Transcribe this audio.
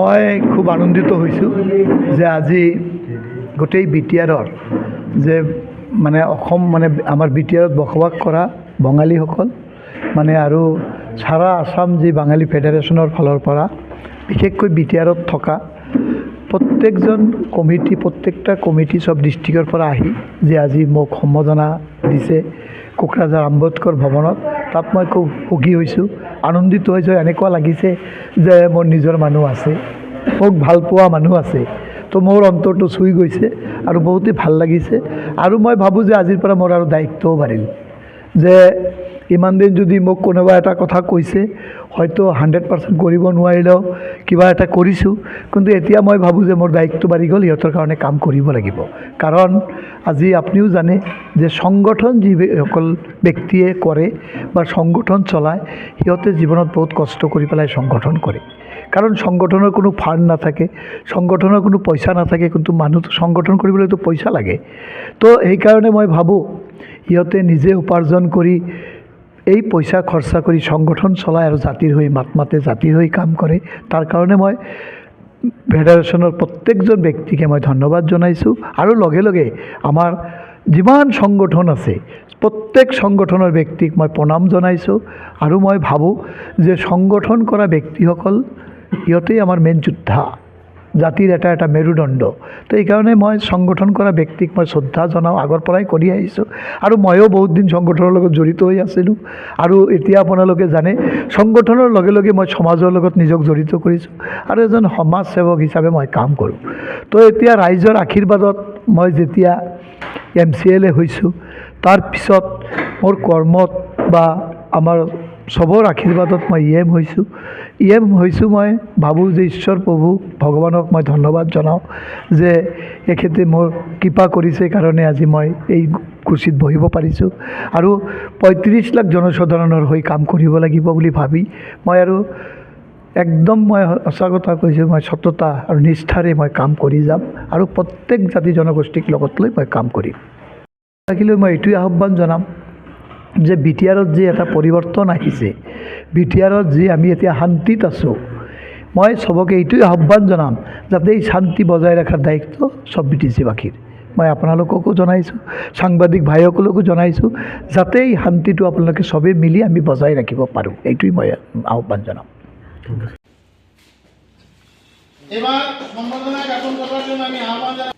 মই খুব আনন্দিত হৈছোঁ যে আজি গোটেই বিটিআৰৰ যে মানে অসম মানে আমাৰ বিটিআৰত বসবাস কৰা বঙালীসকল মানে আৰু সাৰা আসাম যি বাঙালী ফেডাৰেশ্যনৰ ফালৰ পৰা বিশেষকৈ বিটিআৰত থকা প্ৰত্যেকজন কমিটি প্ৰত্যেকটা কমিটি সব ডিষ্ট্ৰিক্টৰ পৰা আহি যে আজি মোক সম্বোধনা দিছে কোকৰাঝাৰ আম্বেদকাৰ ভৱনত। তাত মই খুব সুখী হৈছোঁ, আনন্দিত হৈছোঁ। এনেকুৱা লাগিছে যে মোৰ নিজৰ মানুহ আছে, মোক ভাল পোৱা মানুহ আছে। তো মোৰ অন্তৰটো চুই গৈছে আৰু বহুতেই ভাল লাগিছে। আৰু মই ভাবোঁ যে আজিৰ পৰা মোৰ আৰু দায়িত্বও বাঢ়িল যে ইমান দিন যদি মোক কোনোবা এটা কথা কৈছে হয়তো 100% কৰিব নোৱাৰিলেও কিবা এটা কৰিছোঁ, কিন্তু এতিয়া মই ভাবোঁ যে মোৰ দায়িত্ব বাঢ়ি গ'ল, সিহঁতৰ কাৰণে কাম কৰিব লাগিব। কাৰণ আজি আপুনিও জানে যে সংগঠন যিসকল ব্যক্তিয়ে কৰে বা সংগঠন চলায় সিহঁতে জীৱনত বহুত কষ্ট কৰি পেলাই সংগঠন কৰে। কাৰণ সংগঠনৰ কোনো ফাণ্ড নাথাকে, সংগঠনৰ কোনো পইচা নাথাকে, কিন্তু মানুহটো সংগঠন কৰিবলৈতো পইচা লাগে। তো সেইকাৰণে মই ভাবোঁ সিহঁতে নিজে উপাৰ্জন কৰি এই পইচা খৰচা কৰি সংগঠন চলায় আৰু জাতিৰ হৈ মাত মাতে, জাতিৰ হৈ কাম কৰে। তাৰ কাৰণে মই ফেডাৰেশ্যনৰ প্ৰত্যেকজন ব্যক্তিকে মই ধন্যবাদ জনাইছোঁ। আৰু লগে লগে আমাৰ যিমান সংগঠন আছে প্ৰত্যেক সংগঠনৰ ব্যক্তিক মই প্ৰণাম জনাইছোঁ। আৰু মই ভাবোঁ যে সংগঠন কৰা ব্যক্তিসকল সিহঁতেই আমাৰ মেইন যোদ্ধা, জাতিৰ এটা এটা মেৰুদণ্ড। তো এইকাৰণে মই সংগঠন কৰা ব্যক্তিক মই শ্ৰদ্ধা জনাওঁ, আগৰ পৰাই কৰি আহিছোঁ। আৰু ময়ো বহুত দিন সংগঠনৰ লগত জড়িত হৈ আছিলোঁ। আৰু এতিয়া আপোনালোকে জানে সংগঠনৰ লগে লগে মই সমাজৰ লগত নিজক জড়িত কৰিছোঁ আৰু এজন সমাজ সেৱক হিচাপে মই কাম কৰোঁ। তো এতিয়া ৰাইজৰ আশীৰ্বাদত মই যেতিয়া MCLA হৈছোঁ, তাৰপিছত মোৰ কৰ্মত বা আমাৰ চবৰ আশীৰ্বাদত মই EM হৈছোঁ। মই ভাবোঁ যে ঈশ্বৰ প্ৰভু ভগৱানক মই ধন্যবাদ জনাওঁ যে এখেতে মোৰ কৃপা কৰিছে কাৰণে আজি মই এই কুৰ্চীত বহিব পাৰিছোঁ। আৰু 35 লাখ জনসাধাৰণৰ হৈ কাম কৰিব লাগিব বুলি ভাবি মই আৰু একদম মই সঁচা কথা কৈছোঁ, মই সততা আৰু নিষ্ঠাৰে মই কাম কৰি যাম আৰু প্ৰত্যেক জাতি জনগোষ্ঠীক লগত লৈ মই কাম কৰিম। থাকিলেও মই এইটোৱে আহ্বান জনাম যে বিটিআৰত যি এটা পৰিৱৰ্তন আহিছে, বিটিআৰত যি আমি এতিয়া শান্তিত আছোঁ, মই চবকে এইটোৱে আহ্বান জনাম যাতে এই শান্তি বজাই ৰখাৰ দায়িত্ব সব BTC-বাসীৰ। মই আপোনালোককো জনাইছোঁ, সাংবাদিক ভাইসকলকো জনাইছোঁ যাতে এই শান্তিটো আপোনালোকে চবেই মিলি আমি বজাই ৰাখিব পাৰোঁ, এইটোৱেই মই আহ্বান জনাম। এবাৰ সম্বোধনা জ্ঞাপন কৰাৰ জন্য আমি আহ্বান জানাই।